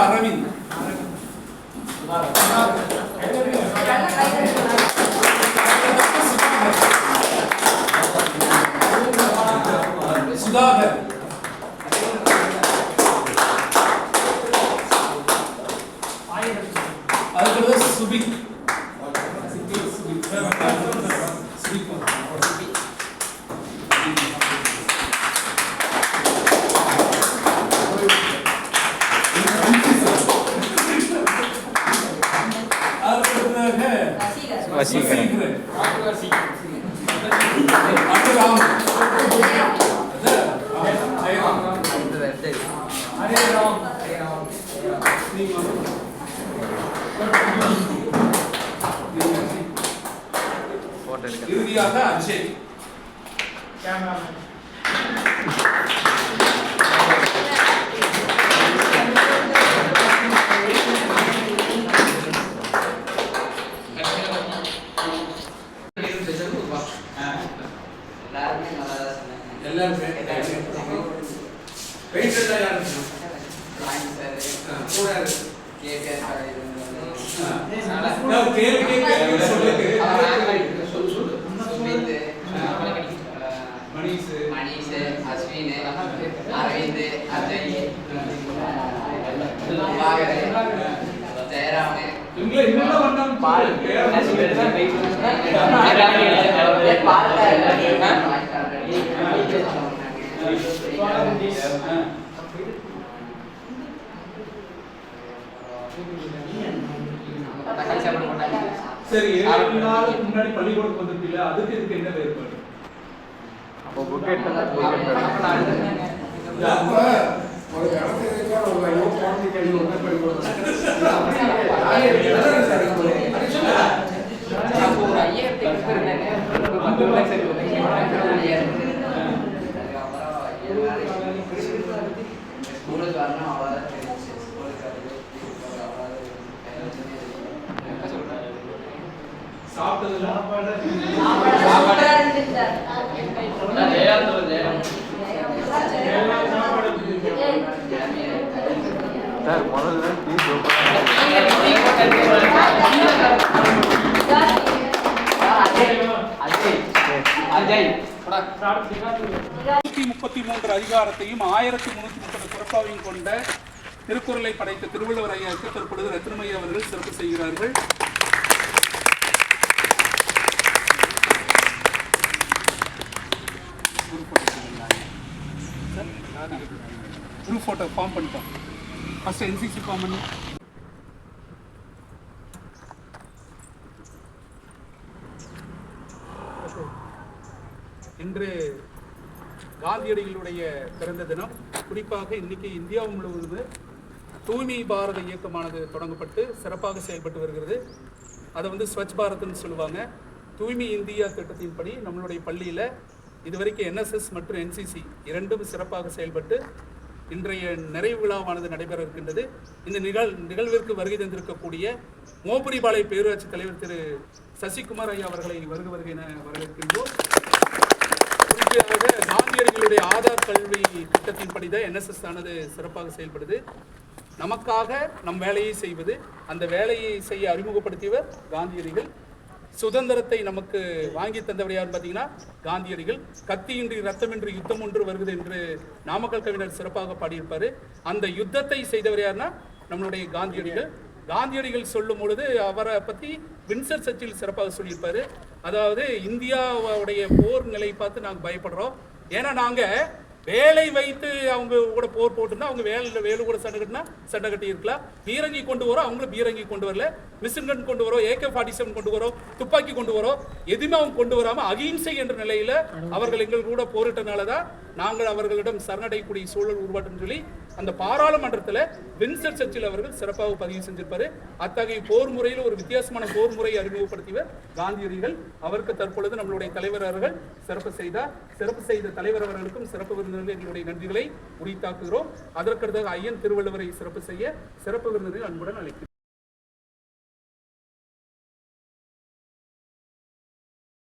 அரவிந்த் சுதாகர் அடுத்தது சுபிக் இறுதியாக அஜய் சரி 7 நாள் முன்னாடி பள்ளிக்கூடத்துக்கு வந்திருக்கீங்க, அதுக்கு இதுக்கு என்ன வேறுபாடு? அப்போ புக்கெட் ஒரு இடத்துல ஒரு குழந்தைக்கு ஒரு பள்ளிக்கூடம் அதிகாரத்தையும் 1330 சிறப்பாவையும் கொண்ட திருக்குறளை படைத்த திருவள்ளுவர் ஐயாவுக்கு தற்பொழுது ரத்னமையா அவர்கள் சிறப்பு செய்கிறார்கள். குரூப் போட்டோ ஃபார்ம் பண்ணிட்டோம். ஃபர்ஸ்ட் என்சிசி ஃபார்ம் பண்ணி இன்று காந்தியடிகளுடைய பிறந்த தினம். குறிப்பாக இன்னைக்கு இந்தியா முழுவதும் தூய்மை பாரத இயக்கமானது தொடங்கப்பட்டு சிறப்பாக செயல்பட்டு வருகிறது. அதை ஸ்வச் பாரத்னு சொல்லுவாங்க. தூய்மை இந்தியா திட்டத்தின்படி நம்மளுடைய பள்ளியில் இதுவரைக்கும் என்எஸ்எஸ் மற்றும் என்சிசி இரண்டும் சிறப்பாக செயல்பட்டு இன்றைய நிறைவு விழாவானது நடைபெற இருக்கின்றது. இந்த நிகழ்விற்கு வருகை தந்திருக்கக்கூடிய மோபுரிபாளைய பேரூராட்சி தலைவர் திரு சசிகுமார் ஐயா அவர்களை வருகை என வரவேற்கின்றோம். குறிப்பாக காந்தியடிகளுடைய ஆதார் கல்வி திட்டத்தின்படி தான் என்எஸ்எஸ் ஆனது சிறப்பாக செயல்படுது. நமக்காக நம் வேலையை செய்வது, அந்த வேலையை செய்ய அறிமுகப்படுத்தியவர் காந்தியடிகள். சுதந்திரத்தை நமக்கு வாங்கி தந்தவர் யார் பார்த்தீங்கன்னா காந்தியடிகள். கத்தியின்றி ரத்தமின்றி யுத்தம் ஒன்று வருகிறது என்று நாமக்கல் கவிஞர் சிறப்பாக பாடியிருப்பார். அந்த யுத்தத்தை செய்தவர் யாருன்னா நம்மளுடைய காந்தியடிகள். காந்தியடிகள் சொல்லும் பொழுது அவரை பற்றி வின்சர் சர்ச்சில் சிறப்பாக சொல்லியிருப்பார். அதாவது இந்தியாவுடைய போர் நிலை பார்த்து நாங்கள் பயப்படுறோம். ஏன்னா நாங்கள் வேலை வைத்து அவங்க கூட போர் போட்டுருந்தா அவங்க வேலை கூட சண்டை கட்டினா சண்டை கட்டி இருக்கலாம். பீரங்கி கொண்டு வரோம், அவங்களும் பீரங்கி கொண்டு வரல. மிஷின் கன் கொண்டு வரோம், AK-47 கொண்டு வரோம், துப்பாக்கி கொண்டு வரோம். எதுவுமே அவங்க கொண்டு வராமல் அகிம்சை என்ற நிலையில் அவர்கள் எங்கள் கூட போரிட்டனால தான் நாங்கள் அவர்களிடம் சரணடையக்கூடிய சூழல் உருவாட்டம் சொல்லி அந்த பாராளுமன்றத்தில் வின்சர் சர்ச்சில் அவர்கள் சிறப்பாக பதிவு செஞ்சிருப்பாரு. அத்தகைய போர் முறையில் ஒரு வித்தியாசமான போர் முறையை அறிமுகப்படுத்தியவர் காந்தியடிகள். அவருக்கு தற்பொழுது நம்மளுடைய தலைவர் அவர்கள் சிறப்பு செய்த தலைவர் அவர்களுக்கும் சிறப்பு விருந்தினர் விருந்தினர்கள் எங்களுடைய நன்றிகளை உரித்தாக்குகிறோம். அதற்கடுத்ததாக ஐயன் திருவள்ளுவரை சிறப்பு செய்ய சிறப்பு விருந்தினரை அன்புடன் அழைக்கிறோம்.